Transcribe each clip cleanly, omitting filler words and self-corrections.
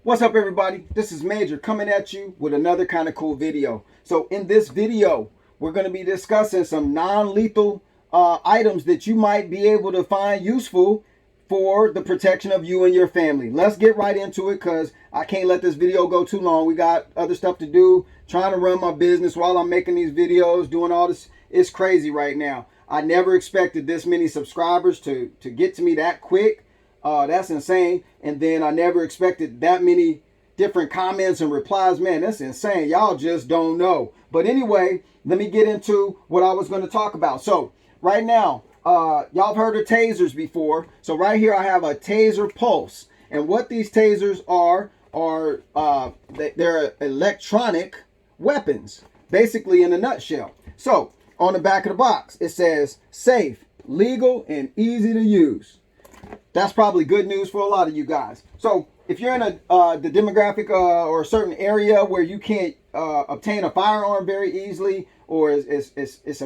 What's up, everybody? This is Major coming at you with another kind of cool video. So in this video, we're going to be discussing some non-lethal items that you might be able to find useful for the protection of you and your family. Let's get right into it because I can't let this video go too long. We got other stuff to do, trying to run my business while I'm making these videos, doing all this. It's crazy right now. I never expected this many subscribers to get to me that quick. That's insane. And then I never expected that many different comments and replies. Man, that's insane. Y'all just don't know. But anyway, let me get into what I was going to talk about. So right now, y'all have heard of tasers before. So right here I have a Taser Pulse. And what these tasers are they're electronic weapons, basically, in a nutshell. So on the back of the box, it says safe, legal, and easy to use. That's probably good news for a lot of you guys. So if you're in the demographic or a certain area where you can't obtain a firearm very easily, or it's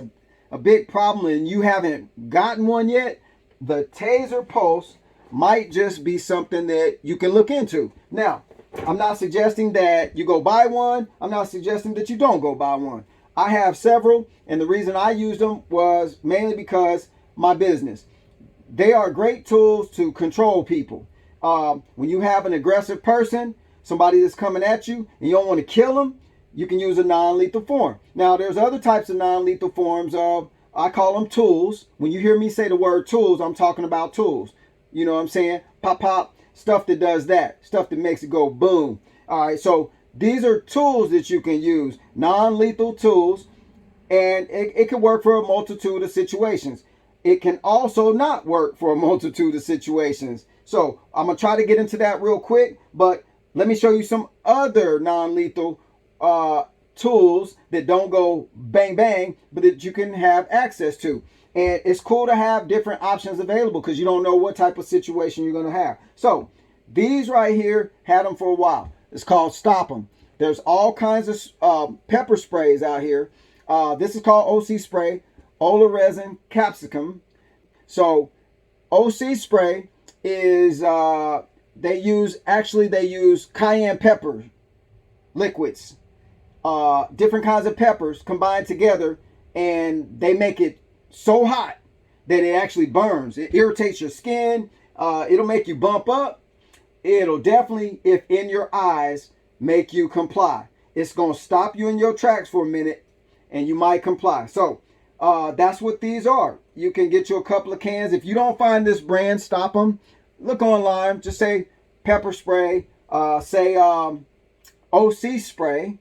a big problem and you haven't gotten one yet, the Taser Pulse might just be something that you can look into. Now, I'm not suggesting that you go buy one. I'm not suggesting that you don't go buy one. I have several, and the reason I used them was mainly because my business. They are great tools to control people. When you have an aggressive person, somebody that's coming at you, and you don't want to kill them, you can use a non-lethal form. Now, there's other types of non-lethal forms of, I call them tools. When you hear me say the word tools, I'm talking about tools. You know what I'm saying? Pop, pop, stuff that does that. Stuff that makes it go boom. All right, so these are tools that you can use, non-lethal tools, and it can work for a multitude of situations. It can also not work for a multitude of situations. So I'm going to try to get into that real quick, but let me show you some other non-lethal tools that don't go bang, bang, but that you can have access to. And it's cool to have different options available because you don't know what type of situation you're going to have. So these right here, had them for a while. It's called Stop 'em. There's all kinds of pepper sprays out here. This is called OC spray. Ola resin capsicum. So OC spray is they use cayenne pepper liquids, different kinds of peppers combined together, and they make it so hot that it actually burns. It irritates your skin. It'll make you bump up. It'll definitely, if in your eyes, make you comply. It's gonna stop you in your tracks for a minute, and you might comply. So that's what these are. You can get you a couple of cans. If you don't find this brand, Stop 'em. Look online. Just say pepper spray. Say OC spray.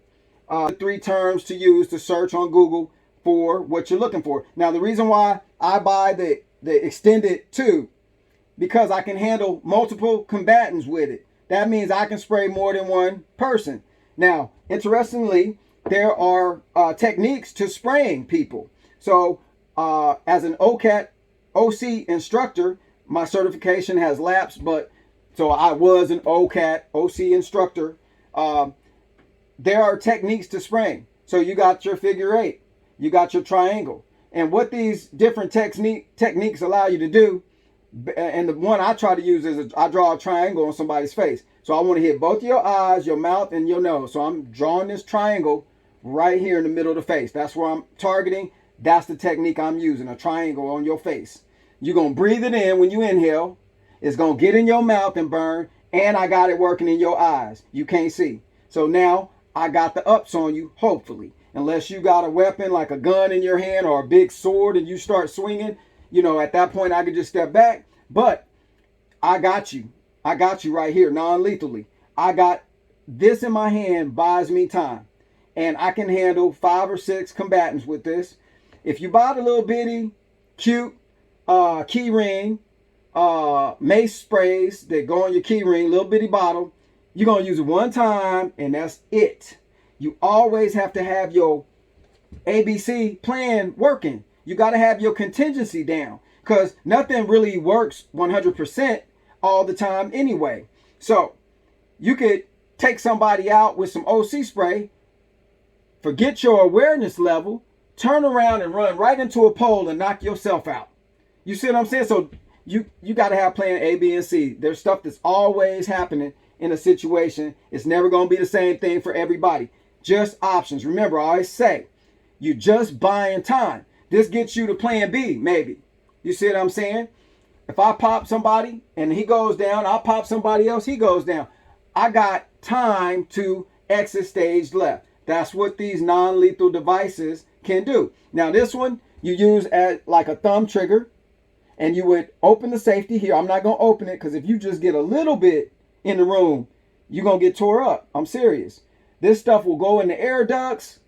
3 terms to use to search on Google for what you're looking for. Now, the reason why I buy the extended tube, because I can handle multiple combatants with it. That means I can spray more than one person. Now, interestingly, there are techniques to spraying people. So as an OC instructor, my certification has lapsed, but so I was an OC instructor. There are techniques to spraying. So you got your figure 8, you got your triangle. And what these different techniques allow you to do, and the one I try to use is I draw a triangle on somebody's face. So I want to hit both your eyes, your mouth, and your nose. So I'm drawing this triangle right here in the middle of the face. That's where I'm targeting. That's the technique I'm using, a triangle on your face. You're going to breathe it in when you inhale. It's going to get in your mouth and burn. And I got it working in your eyes. You can't see. So now I got the ups on you, hopefully. Unless you got a weapon like a gun in your hand or a big sword and you start swinging, you know, at that point I could just step back. But I got you. I got you right here, non-lethally. I got this in my hand, buys me time. And I can handle 5 or 6 combatants with this. If you buy the little bitty, cute key ring, mace sprays that go on your key ring, little bitty bottle, you're going to use it one time and that's it. You always have to have your ABC plan working. You got to have your contingency down because nothing really works 100% all the time anyway. So you could take somebody out with some OC spray, forget your awareness level, turn around and run right into a pole and knock yourself out. You see what I'm saying? So you got to have plan A, B, and C. There's stuff that's always happening in a situation. It's never going to be the same thing for everybody. Just options. Remember, I always say, you just buying time. This gets you to plan B, maybe. You see what I'm saying? If I pop somebody and he goes down, I'll pop somebody else, he goes down. I got time to exit stage left. That's what these non-lethal devices can do. Now this one you use as like a thumb trigger, and you would open the safety here. I'm not going to open it because if you just get a little bit in the room, you're going to get tore up. I'm serious. This stuff will go in the air ducts.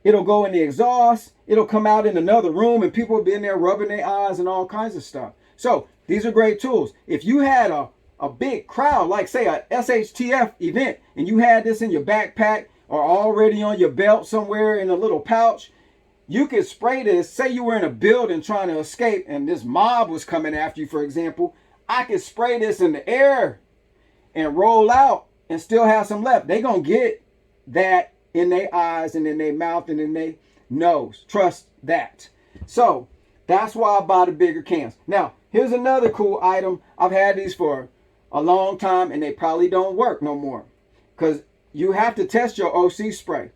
It'll go in the exhaust. It'll come out in another room and people will be in there rubbing their eyes and all kinds of stuff. So these are great tools. If you had a big crowd, like say a SHTF event, and you had this in your backpack or already on your belt somewhere in a little pouch, you could spray this. Say you were in a building trying to escape and this mob was coming after you, for example. I could spray this in the air and roll out and still have some left. They're going to get that in their eyes and in their mouth and in their nose. Trust that. So that's why I buy the bigger cans. Now, here's another cool item. I've had these for a long time and they probably don't work no more because you have to test your OC spray.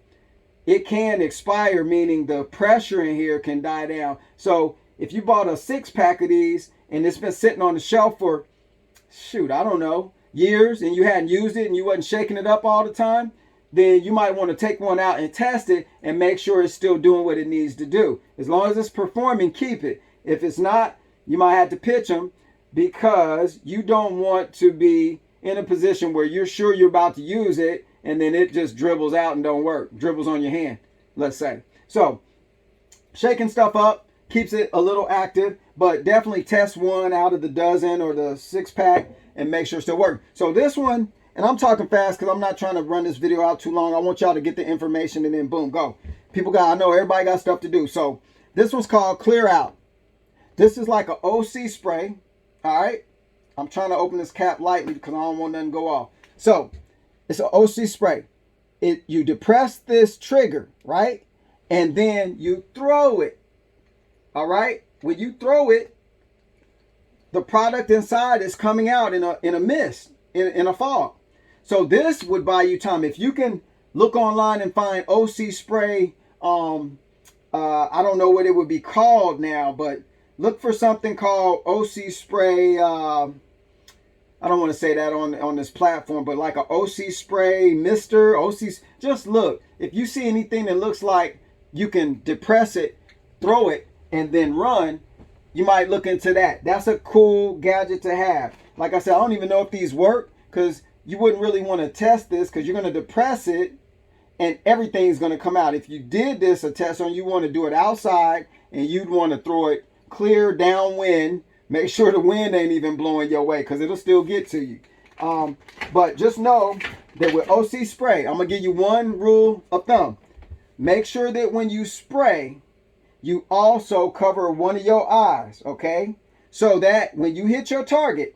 It can expire, meaning the pressure in here can die down. So if you bought a 6-pack of these and it's been sitting on the shelf for, shoot, I don't know, years, and you hadn't used it and you wasn't shaking it up all the time, then you might want to take one out and test it and make sure it's still doing what it needs to do. As long as it's performing, keep it. If it's not, you might have to pitch them because you don't want to be in a position where you're sure you're about to use it and then it just dribbles out and don't work. Dribbles on your hand, let's say. So shaking stuff up keeps it a little active, but definitely test one out of the dozen or the 6-pack and make sure it still works. So this one, and I'm talking fast because I'm not trying to run this video out too long. I want y'all to get the information and then boom, go. I know everybody got stuff to do. So this one's called Clear Out. This is like an OC spray. All right. I'm trying to open this cap lightly because I don't want nothing to go off. So it's an OC spray. You depress this trigger, right? And then you throw it. All right. When you throw it, the product inside is coming out in a mist, in a fog. So this would buy you time. If you can look online and find OC spray, I don't know what it would be called now, but look for something called OC spray. I don't want to say that on this platform, but like a OC spray mister, just look. If you see anything that looks like you can depress it, throw it, and then run, you might look into that. That's a cool gadget to have. Like I said, I don't even know if these work because you wouldn't really want to test this because you're going to depress it and everything's going to come out. If you did this a test on, you want to do it outside and you'd want to throw it clear downwind. Make sure the wind ain't even blowing your way because it'll still get to you. But just know that with OC spray, I'm going to give you one rule of thumb. Make sure that when you spray, you also cover one of your eyes, okay? So that when you hit your target,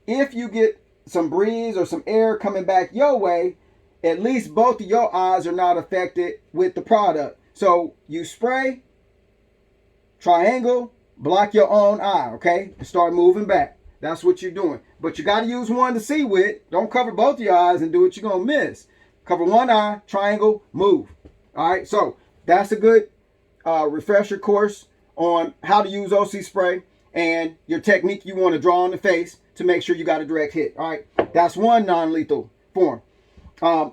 if you get some breeze or some air coming back your way, at least both of your eyes are not affected with the product. So you spray, triangle, block your own eye, okay? And start moving back. That's what you're doing. But you got to use one to see with. Don't cover both your eyes and do what you're going to miss. Cover one eye, triangle, move. All right, so that's a good refresher course on how to use OC spray and your technique you want to draw on the face to make sure you got a direct hit. All right, that's one non-lethal form. I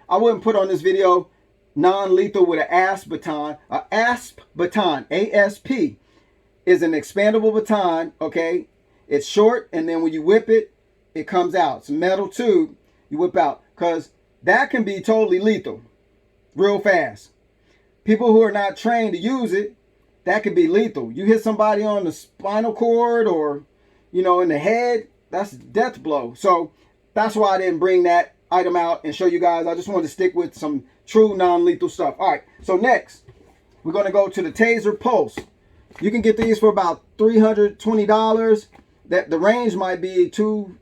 wouldn't put on this video non-lethal with an ASP baton. A ASP baton, ASP, is an expandable baton, okay? It's short, and then when you whip it, it comes out. It's a metal tube you whip out, because that can be totally lethal real fast. People who are not trained to use it, that could be lethal. You hit somebody on the spinal cord or, in the head, that's a death blow. So that's why I didn't bring that item out and show you guys. I just wanted to stick with some true non-lethal stuff. All right, so next, we're going to go to the Taser Pulse. You can get these for about $320. The range might be $279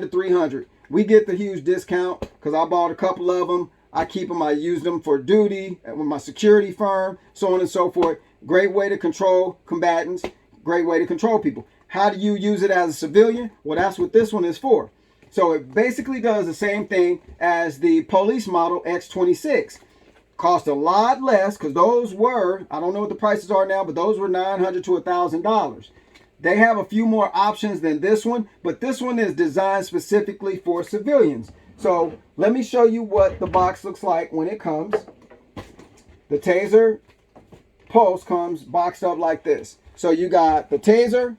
to $300. We get the huge discount because I bought a couple of them. I keep them. I use them for duty with my security firm, so on and so forth. Great way to control combatants. Great way to control people. how do you use it as a civilian? Well, that's what this one is for. So it basically does the same thing as the police model X26. Cost a lot less, because those were, I don't know what the prices are now, but those were $900 to $1,000. They have a few more options than this one, but this one is designed specifically for civilians. So let me show you what the box looks like when it comes. The Taser Pulse comes boxed up like this. So you got the Taser,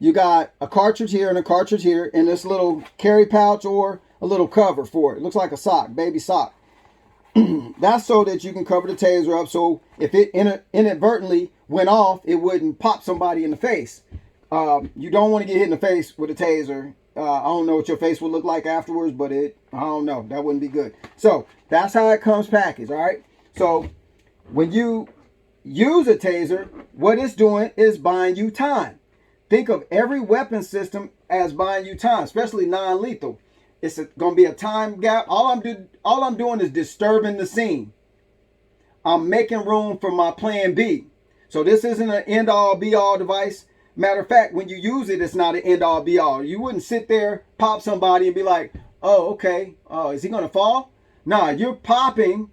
you got a cartridge here and a cartridge here in this little carry pouch or a little cover for it. It looks like a sock, baby sock. That's so that you can cover the Taser up, so if it inadvertently went off, it wouldn't pop somebody in the face. You don't want to get hit in the face with a Taser. I don't know what your face will look like afterwards, but I don't know. That wouldn't be good. So that's how it comes packaged, all right? So when you use a Taser, what it's doing is buying you time. Think of every weapon system as buying you time, especially non-lethal. It's going to be a time gap. All I'm doing is disturbing the scene. I'm making room for my plan B. So this isn't an end-all, be-all device. Matter of fact, when you use it, it's not an end-all, be-all. You wouldn't sit there, pop somebody, and be like, oh, okay, is he going to fall? Nah, you're popping.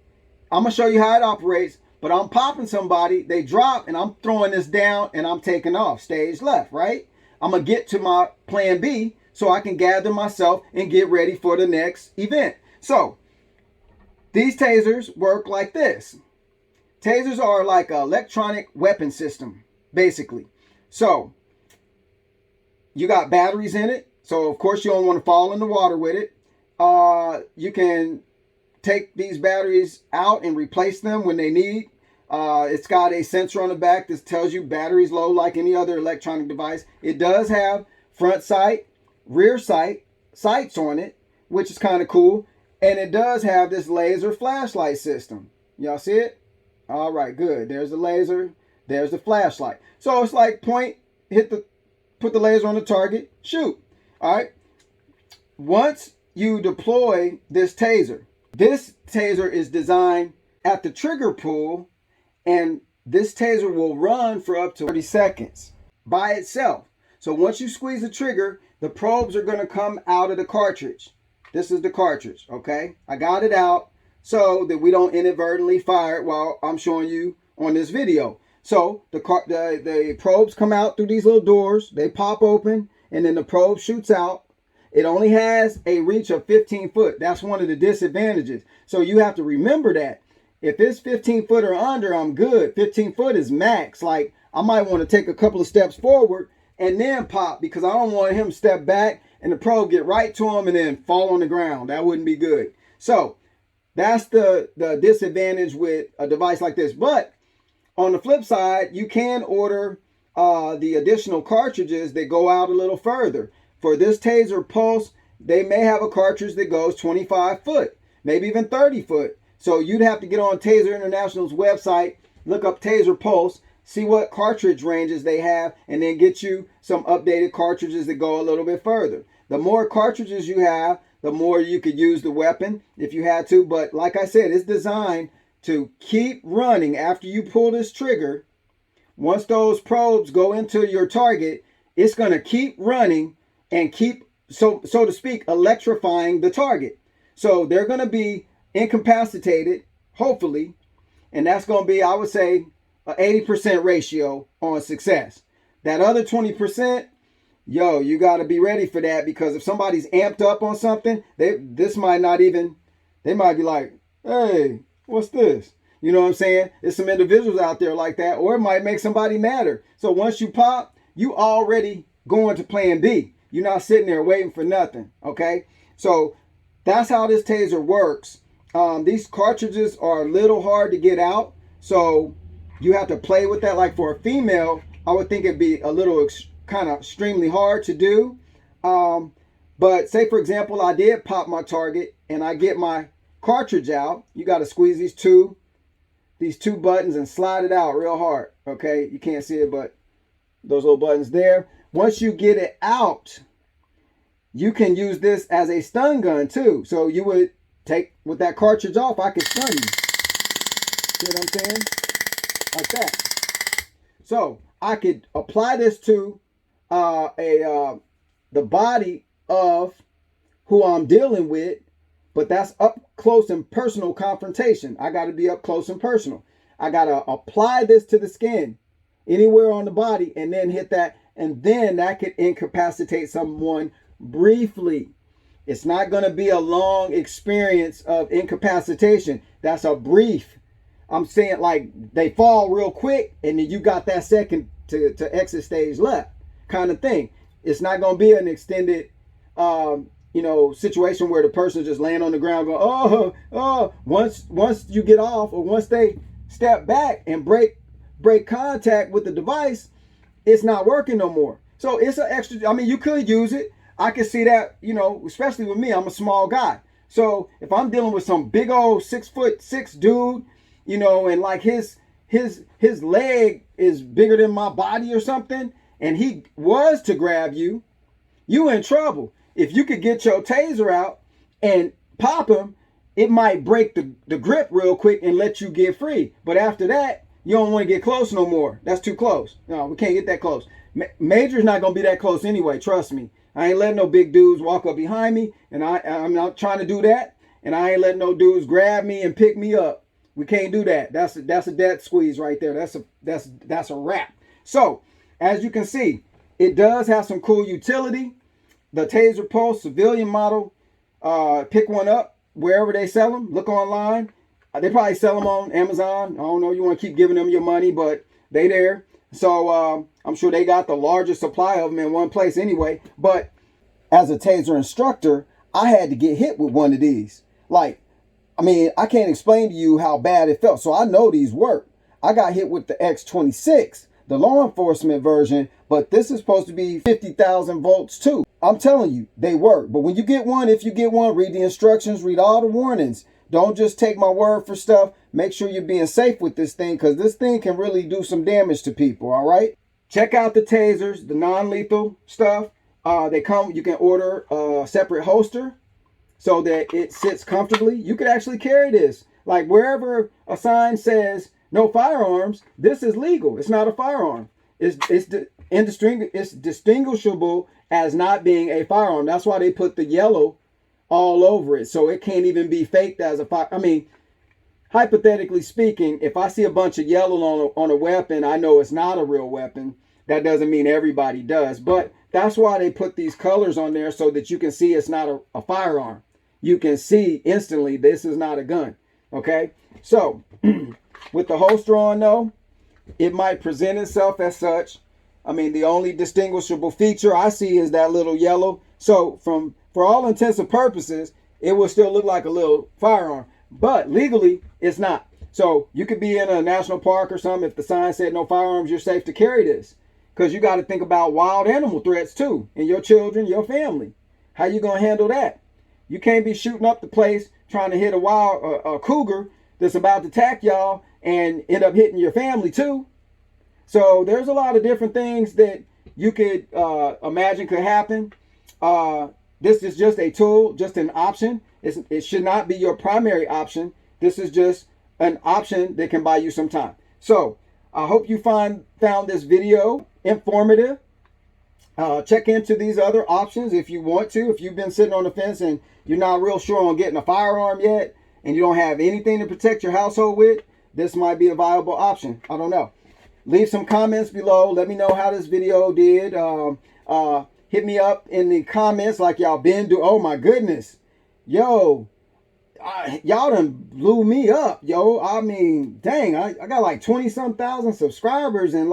I'm going to show you how it operates. But I'm popping somebody, they drop, and I'm throwing this down, and I'm taking off. Stage left, right? I'm going to get to my plan B, so I can gather myself and get ready for the next event. So these tasers work like this. Tasers are like an electronic weapon system, basically. So you got batteries in it. So of course you don't want to fall in the water with it. You can take these batteries out and replace them when they need. It's got a sensor on the back that tells you battery's low like any other electronic device. It does have front sight, rear sights on it, which is kind of cool. And it does have this laser flashlight system. Y'all see it? All right, good. There's the laser. There's the flashlight. So it's like point, put the laser on the target, shoot. All right. Once you deploy this taser is designed at the trigger pull, and this taser will run for up to 30 seconds by itself. So once you squeeze the trigger, the probes are going to come out of the cartridge. This is the cartridge, okay? I got it out so that we don't inadvertently fire it while I'm showing you on this video. So the probes come out through these little doors. They pop open, and then the probe shoots out. It only has a reach of 15 foot. That's one of the disadvantages. So you have to remember that. If it's 15 foot or under, I'm good. 15 foot is max. Like, I might want to take a couple of steps forward and then pop, because I don't want him to step back and the probe get right to him and then fall on the ground. That wouldn't be good. So that's the disadvantage with a device like this. But on the flip side, you can order the additional cartridges that go out a little further. For this Taser Pulse, they may have a cartridge that goes 25 foot, maybe even 30 foot. So you'd have to get on Taser International's website, look up Taser Pulse, see what cartridge ranges they have, and then get you some updated cartridges that go a little bit further. The more cartridges you have, the more you could use the weapon if you had to. But like I said, it's designed to keep running after you pull this trigger. Once those probes go into your target, it's going to keep running and keep, so to speak, electrifying the target. So they're going to be incapacitated, hopefully, and that's going to be, I would say, an 80% ratio on success. That other 20%, yo, you got to be ready for that, because if somebody's amped up on something, they might be like, hey, what's this? You know what I'm saying? There's some individuals out there like that, or it might make somebody madder. So once you pop, you already going to plan B. You're not sitting there waiting for nothing, okay? So that's how this taser works. These cartridges are a little hard to get out, so you have to play with that. Like for a female, I would think it'd be a little kind of extremely hard to do. But say, for example, I did pop my target and I get my cartridge out. You got to squeeze these two buttons and slide it out real hard, okay? You can't see it, but those little buttons there. Once you get it out, you can use this as a stun gun too. So you would take, with that cartridge off, I could stun you. See what I'm saying? Like that. So I could apply this to the body of who I'm dealing with, but that's up close and personal confrontation. I got to be up close and personal. I got to apply this to the skin anywhere on the body and then hit that, and then that could incapacitate someone briefly. It's not going to be a long experience of incapacitation. That's a brief. I'm saying like they fall real quick and then you got that second to exit stage left kind of thing. It's not going to be an extended situation where the person just laying on the ground going, oh. Once you get off, or once they step back and break contact with the device, it's not working no more. So it's an extra, I mean, you could use it. I can see that, especially with me, I'm a small guy. So if I'm dealing with some big old 6'6" dude, and like his leg is bigger than my body or something, and he was to grab you in trouble. If you could get your taser out and pop him, it might break the grip real quick and let you get free. But after that, you don't want to get close no more. That's too close. No, we can't get that close. Major's not going to be that close anyway, trust me. I ain't letting no big dudes walk up behind me, and I'm not trying to do that. And I ain't letting no dudes grab me and pick me up. We can't do that. That's a dead squeeze right there. That's a wrap. So, as you can see, it does have some cool utility. The Taser Pulse civilian model, pick one up wherever they sell them. Look online. They probably sell them on Amazon. I don't know. You want to keep giving them your money, but they there. So I'm sure they got the largest supply of them in one place anyway. But as a Taser instructor, I had to get hit with one of these. I can't explain to you how bad it felt. So I know these work. I got hit with the X26, the law enforcement version, but this is supposed to be 50,000 volts too. I'm telling you, they work. But when you get one, if you get one, read the instructions, read all the warnings. Don't just take my word for stuff. Make sure you're being safe with this thing, because this thing can really do some damage to people, all right? Check out the tasers, the non-lethal stuff. You can order a separate holster so that it sits comfortably. You could actually carry this. Like wherever a sign says no firearms, this is legal. It's not a firearm. It's distinguishable as not being a firearm. That's why they put the yellow all over it, so it can't even be faked as a fire. I mean, hypothetically speaking, if I see a bunch of yellow on a weapon, I know it's not a real weapon. That doesn't mean everybody does, but that's why they put these colors on there, so that you can see it's not a firearm. You can see instantly this is not a gun. Okay, so with the holster on though, it might present itself as such. I mean, the only distinguishable feature I see is that little yellow. So for all intents and purposes, it will still look like a little firearm, but legally it's not. So you could be in a national park or something. If the sign said no firearms, you're safe to carry this, because you got to think about wild animal threats too, and your children, your family. How you gonna handle that? You can't be shooting up the place trying to hit a cougar that's about to attack y'all and end up hitting your family too. So there's a lot of different things that you could imagine could happen. This is just a tool, just an option. It should not be your primary option. This is just an option that can buy you some time. So I hope you found this video informative. Check into these other options if you want to. If you've been sitting on the fence and you're not real sure on getting a firearm yet, and you don't have anything to protect your household with, this might be a viable option. I don't know. Leave some comments below. Let me know how this video did. Hit me up in the comments like y'all been doing. Oh my goodness. Yo, y'all done blew me up, yo. I mean, dang, I got like 20-some thousand subscribers, and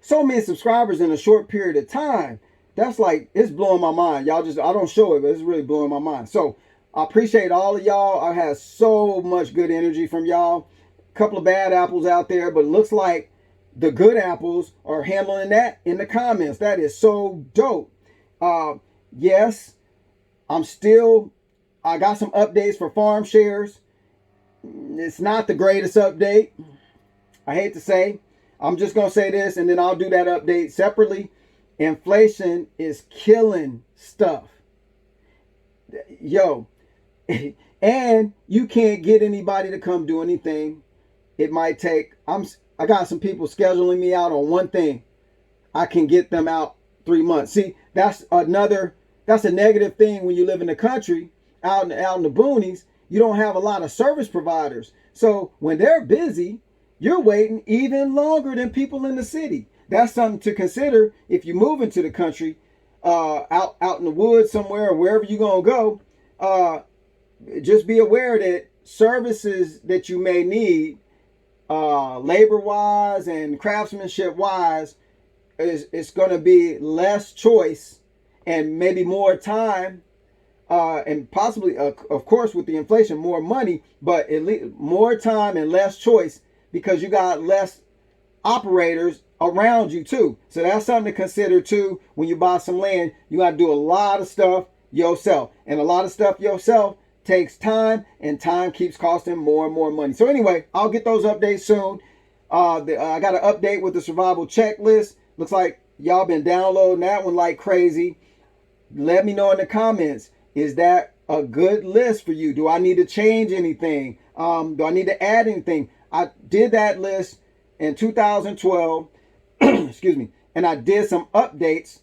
so many subscribers in a short period of time. That's like, it's blowing my mind. I don't show it, but it's really blowing my mind. So I appreciate all of y'all. I had so much good energy from y'all. A couple of bad apples out there, but it looks like the good apples are handling that in the comments. That is so dope. Yes, I got some updates for farm shares. It's not the greatest update, I hate to say. I'm just going to say this, and then I'll do that update separately. Inflation is killing stuff. Yo, and you can't get anybody to come do anything. It might take, I got some people scheduling me out on one thing. I can get them out 3 months. See, that's a negative thing when you live in the country, out in the boonies. You don't have a lot of service providers. So when they're busy, you're waiting even longer than people in the city. That's something to consider if you move into the country, out in the woods somewhere, or wherever you're gonna go. Just be aware that services that you may need, labor wise and craftsmanship wise, it's going to be less choice and maybe more time, and possibly, of course, with the inflation, more money, but at least more time and less choice because you got less operators around you too. So that's something to consider too. When you buy some land, you got to do a lot of stuff yourself, and a lot of stuff yourself takes time, and time keeps costing more and more money. So anyway, I'll get those updates soon. I got an update with the survival checklist. Looks like y'all been downloading that one like crazy. Let me know in the comments, is that a good list for you? Do I need to change anything? Do I need to add anything? I did that list in 2012, excuse me, and I did some updates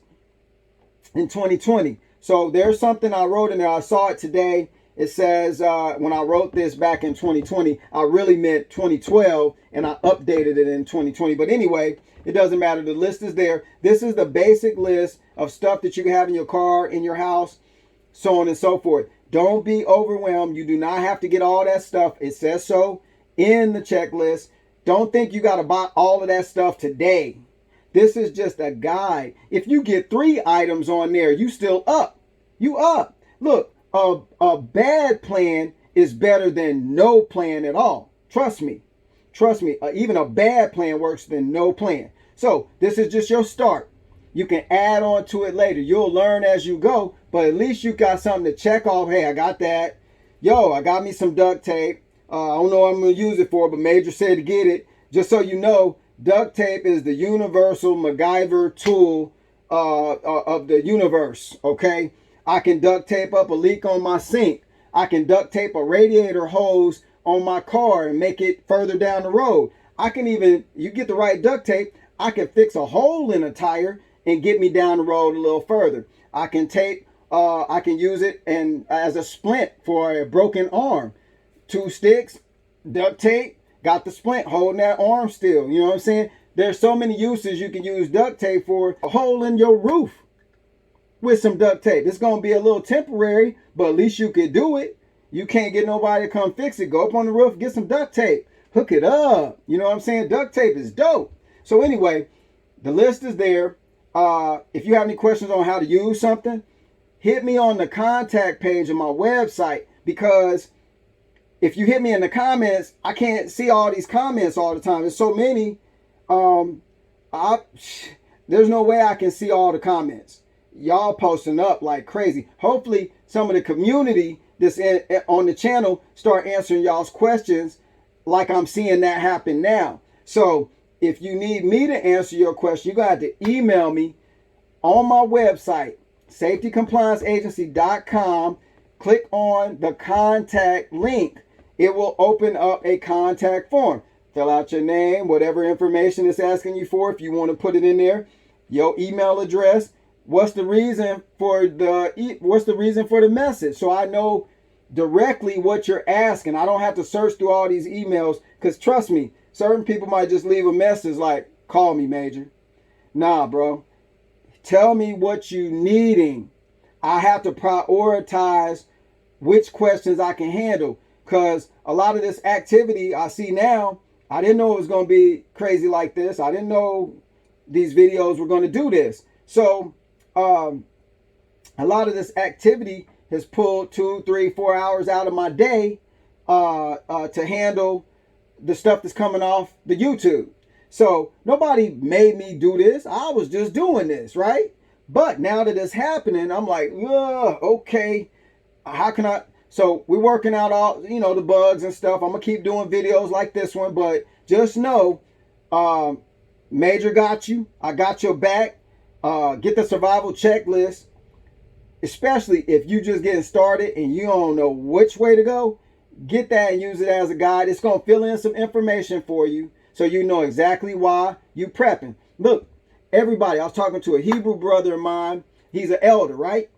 in 2020. So there's something I wrote in there. I saw it today. It says, when I wrote this back in 2020, I really meant 2012, and I updated it in 2020. But anyway, it doesn't matter. The list is there. This is the basic list of stuff that you can have in your car, in your house, so on and so forth. Don't be overwhelmed. You do not have to get all that stuff. It says so in the checklist. Don't think you got to buy all of that stuff today. This is just a guide. If you get 3 items on there, you still up. You up. Look, a bad plan is better than no plan at all. Trust me. Trust me. Even a bad plan works than no plan. So this is just your start. You can add on to it later. You'll learn as you go, but at least you got something to check off. Hey, I got that. Yo, I got me some duct tape. I don't know what I'm going to use it for, but Major said to get it. Just so you know, duct tape is the universal MacGyver tool of the universe, okay? I can duct tape up a leak on my sink. I can duct tape a radiator hose on my car and make it further down the road. I can even, you get the right duct tape, I can fix a hole in a tire and get me down the road a little further. I can use it and as a splint for a broken arm. 2 sticks, duct tape, got the splint holding that arm still. You know what I'm saying? There's so many uses you can use duct tape for. A hole in your roof with some duct tape. It's going to be a little temporary, but at least you could do it. You can't get nobody to come fix it. Go up on the roof, get some duct tape. Hook it up. You know what I'm saying? Duct tape is dope. So anyway, the list is there. If you have any questions on how to use something, hit me on the contact page of my website, because if you hit me in the comments, I can't see all these comments all the time. There's so many. There's no way I can see all the comments. Y'all posting up like crazy. Hopefully some of the community that's on the channel start answering y'all's questions like I'm seeing that happen now. So if you need me to answer your question, you're going to have to email me on my website, safetycomplianceagency.com. Click on the contact link. It will open up a contact form. Fill out your name, whatever information it's asking you for, if you want to put it in there, your email address. What's the reason for the message? So I know directly what you're asking. I don't have to search through all these emails, because trust me, certain people might just leave a message like, call me, Major. Nah, bro. Tell me what you needing. I have to prioritize which questions I can handle, because a lot of this activity I see now, I didn't know it was going to be crazy like this. I didn't know these videos were going to do this. So a lot of this activity has pulled 2, 3, 4 hours out of my day to handle the stuff that's coming off the YouTube. So nobody made me do this. I was just doing this, right? But now that it's happening, I'm like, okay, how can I? So we're working out all, the bugs and stuff. I'm going to keep doing videos like this one, but just know, Major got you. I got your back. Get the survival checklist, especially if you just getting started and you don't know which way to go. Get that and use it as a guide. It's going to fill in some information for you so you know exactly why you prepping. Look, everybody, I was talking to a Hebrew brother of mine. He's an elder, right?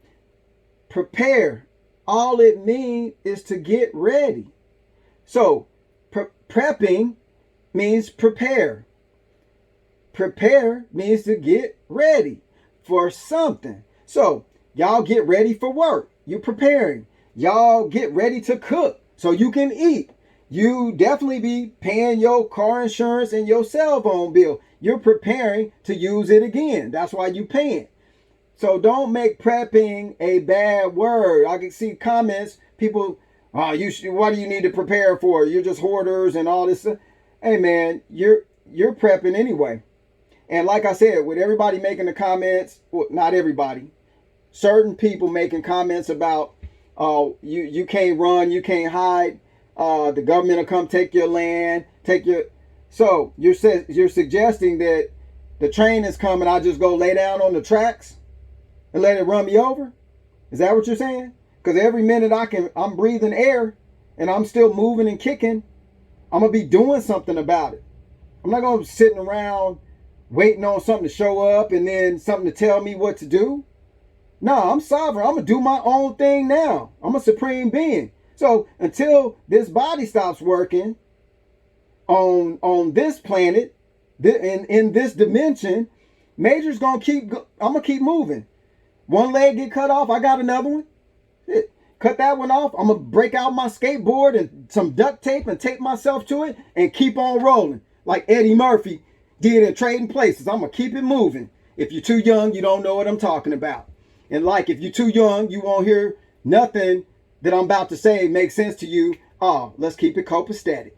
Prepare. All it means is to get ready. So prepping means prepare. Prepare means to get ready for something. So y'all get ready for work. You're preparing. Y'all get ready to cook so you can eat. You definitely be paying your car insurance and your cell phone bill. You're preparing to use it again. That's why you're paying. So don't make prepping a bad word. I can see comments, people, what do you need to prepare for? You're just hoarders and all this. Hey man, you're prepping anyway. And like I said, with everybody making the comments, well, not everybody, certain people making comments about, you can't run, you can't hide. The government will come take your land, so you're suggesting that the train is coming, I just go lay down on the tracks and let it run me over? Is that what you're saying? Because every minute I'm breathing air and I'm still moving and kicking, I'm going to be doing something about it. I'm not going to be sitting around waiting on something to show up and then something to tell me what to do. No, I'm sovereign. I'm going to do my own thing now. I'm a supreme being. So until this body stops working on this planet, in this dimension, Major's I'm going to keep moving. One leg get cut off, I got another one. Cut that one off, I'm going to break out my skateboard and some duct tape and tape myself to it and keep on rolling. Like Eddie Murphy did in Trading Places. I'm going to keep it moving. If you're too young, you don't know what I'm talking about. And like, if you're too young, you won't hear nothing that I'm about to say makes sense to you. Oh, let's keep it copacetic.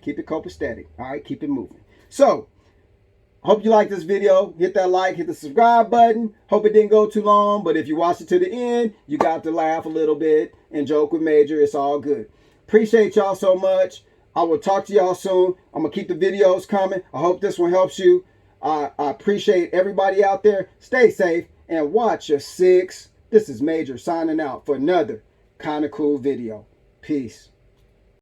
Keep it copacetic. All right, keep it moving. So, hope you like this video. Hit that like, hit the subscribe button. Hope it didn't go too long, but if you watched it to the end, you got to laugh a little bit and joke with Major. It's all good. Appreciate y'all so much. I will talk to y'all soon. I'm going to keep the videos coming. I hope this one helps you. I appreciate everybody out there. Stay safe and watch your six. This is Major signing out for another Kinda Cool video. Peace.